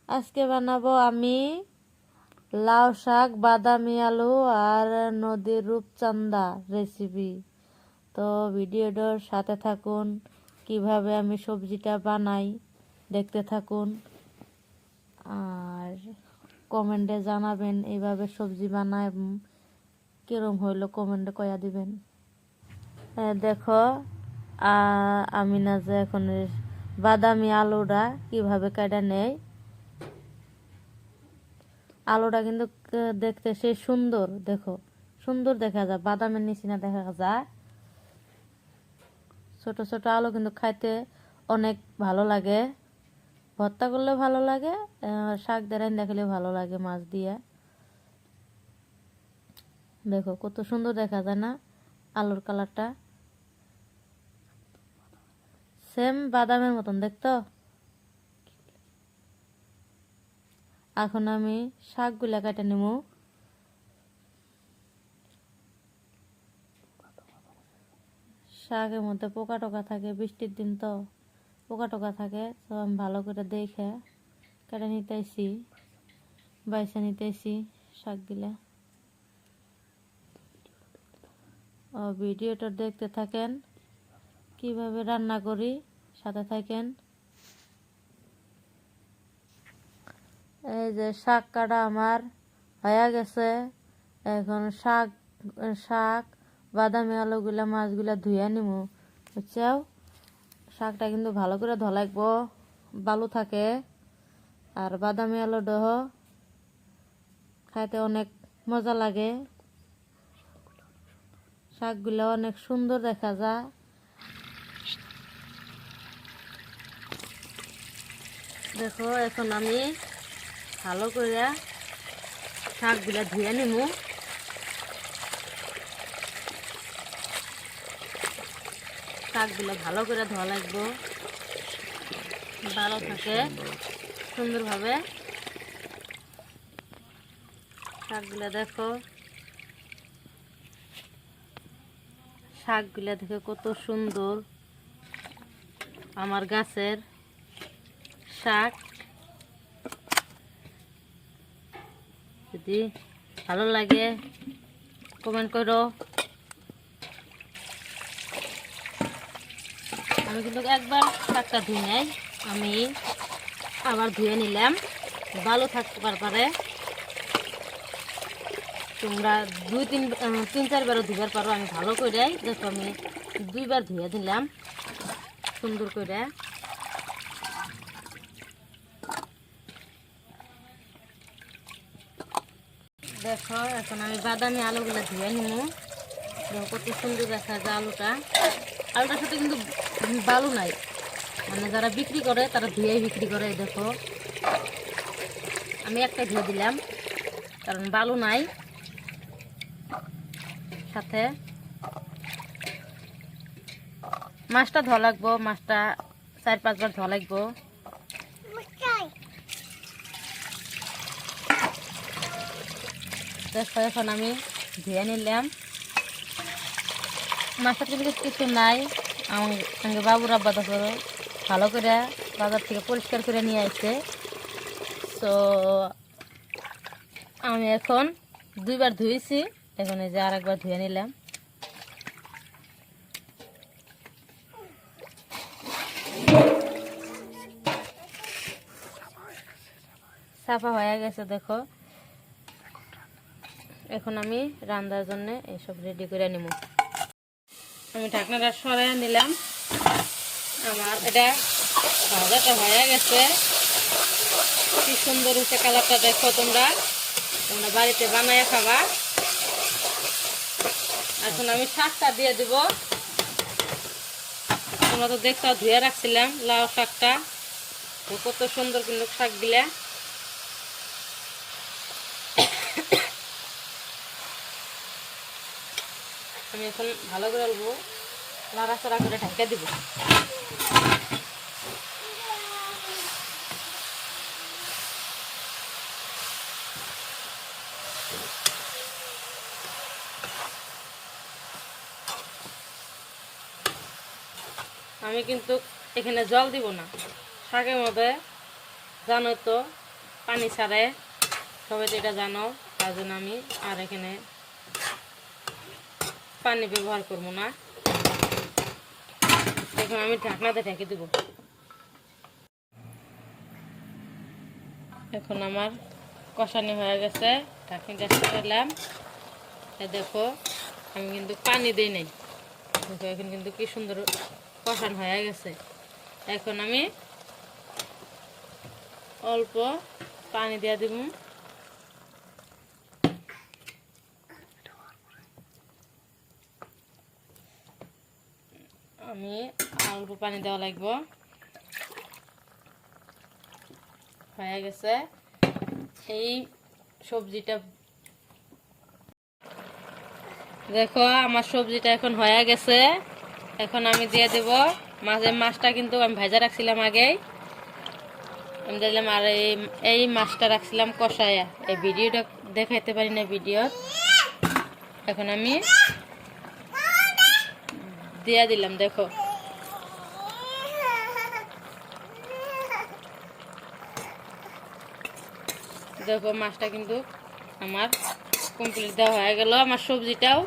আজকে বানাবো আমি লাউ শাক, বাদামি আলু আর নদীর রূপচাঁদা রেসিপি। তো ভিডিওটার সাথে থাকুন, কিভাবে আমি সবজিটা বানাই দেখতে থাকুন। আর কমেন্টে জানাবেন এইভাবে সবজি বানায় কিরম হইলো, কমেন্টে কয়া দিবেন। দেখো আমি না যে এখন বাদামি আলুটা কিভাবে কাটা নেই। আলুটা কিন্তু দেখতে সেই সুন্দর, দেখো সুন্দর দেখা যায়, বাদামের নিচে না দেখা যায়। ছোট ছোট আলু কিন্তু খাইতে অনেক ভালো লাগে, ভর্তা করলে ভালো লাগে, শাক দিয়ে রান্না খেলে ভালো লাগে মাছ দিয়ে। দেখো কত সুন্দর দেখা যায় না আলুর কালারটা, সেম বাদামের মতন দেখতো। এখন আমি শাকগুলা কেটে নেব। শাকের মধ্যে পোকা টোকা থাকে, বৃষ্টির দিন তো পোকা টোকা থাকে, তো আমি ভালো করে দেখে কেটে নিতেছি, বাইসা নিতেছি শাকগুলা। ও ভিডিওটা দেখতে থাকেন, কিভাবে রান্না করি সাথে থাকেন। এই যে শাক কাটা আমার হয়ে গেছে। এখন শাক শাক বাদামি আলুগুলা মাছগুলা ধুয়ে নিব, বুঝছাও। শাকটা কিন্তু ভালো করে ধোয়া লাগবো, বালু থাকে। আর বাদামি আলু ডহ খাইতে অনেক মজা লাগে, শাকগুলো অনেক সুন্দর দেখা যায়। দেখো এখন আমি ভালো করে শাকগুলা ধুয়ে নিব। শাকগুলো ভালো করে ধোয়া লাগবো, ভালো থাকে সুন্দরভাবে। শাকগুলা দেখো, শাকগুলা দেখে কত সুন্দর, আমার গাছের শাক। যদি ভালো লাগে কমেন্ট করো। আমি কিন্তু একবার শাকটা ধুয়ে নেই, আমি আবার ধুয়ে নিলাম, ভালো থাকতে পারে। তোমরা তিন চারবারও ধুবার পারো, আমি ভালো করে দেখো আমি 2বার ধুয়ে দিলাম সুন্দর করে। দেখো এখন আমি বাদামি আলুগুলো ধুয়ে নিব। দেখো কত সুন্দর দেখা যায় আলুটা। আলুটার সাথে কিন্তু বালু নাই, মানে যারা বিক্রি করে তারা ধুয়েই বিক্রি করে। দেখো আমি একটা ধুয়ে দিলাম, কারণ বালু নাই সাথে। মাছটা ধোয়া লাগবো, মাছটা 4-5 বার ধোয়া লাগবো। দেখো এখন আমি ধুয়ে নিলাম, মাছটা কিন্তু কিছু নাই। আমার বাবুর আব্বা দেখো ভালো করে বাজার থেকে পরিষ্কার করে নিয়ে আসছে। তো আমি এখন 2বার ধুয়েছি, এখন এই যে আরেকবার ধুয়ে নিলাম। সাফা হয়ে গেছে দেখো। এখন আমি রান্নার জন্য এইসব রেডি করে নিব। আমি ঢাকনাটা সরাই নিলাম, আমার এটা ভাজাটা হয়ে গেছে। কি সুন্দর হচ্ছে কালারটা, দেখো তোমরা তোমরা বাড়িতে বানায় খাবা। এখন আমি শাকটা দিয়ে দিব। তোমরা তো দেখতে ধুয়ে রাখছিলাম লাউ শাকটা, কত সুন্দর কিন্তু শাকগুলা। আমি এখন ভালো করে অল্প নাড়াচাড়া করে ঢাকা দিব। আমি কিন্তু এখানে জল দিব না, শাকের মধ্যে জানো তো পানি ছাড়ে, সবাই তো এটা জানো। তার জন্য আমি আর এখানে পানি ব্যবহার করবো না। এখন আমি ঢাকনাতে ঢেকে দেব। এখন আমার কষানি হয়ে গেছে, ঢাকনিটা সরালাম। দেখো আমি কিন্তু পানি দিই নাই, দেখো এখন কিন্তু কি সুন্দর কষান হয়ে গেছে। এখন আমি অল্প পানি দিয়ে দিব। আমি অল্প পানি দেওয়া লাগবে। হয়ে গেছে এই সবজিটা। দেখো আমার সবজিটা এখন হয়ে গেছে। এখন আমি দিয়ে দেব মাছটা, কিন্তু আমি ভাজা রাখছিলাম আগেই, আমি দিলাম। আর এই মাছটা রাখছিলাম কষায়া, এই ভিডিওটা দেখাইতে পারি না ভিডিও। এখন আমি দিয়ে দিলাম। দেখো দেখো মাছটা কিন্তু আমার কমপ্লিট দেওয়া হয়ে গেল। আমার সবজিটাও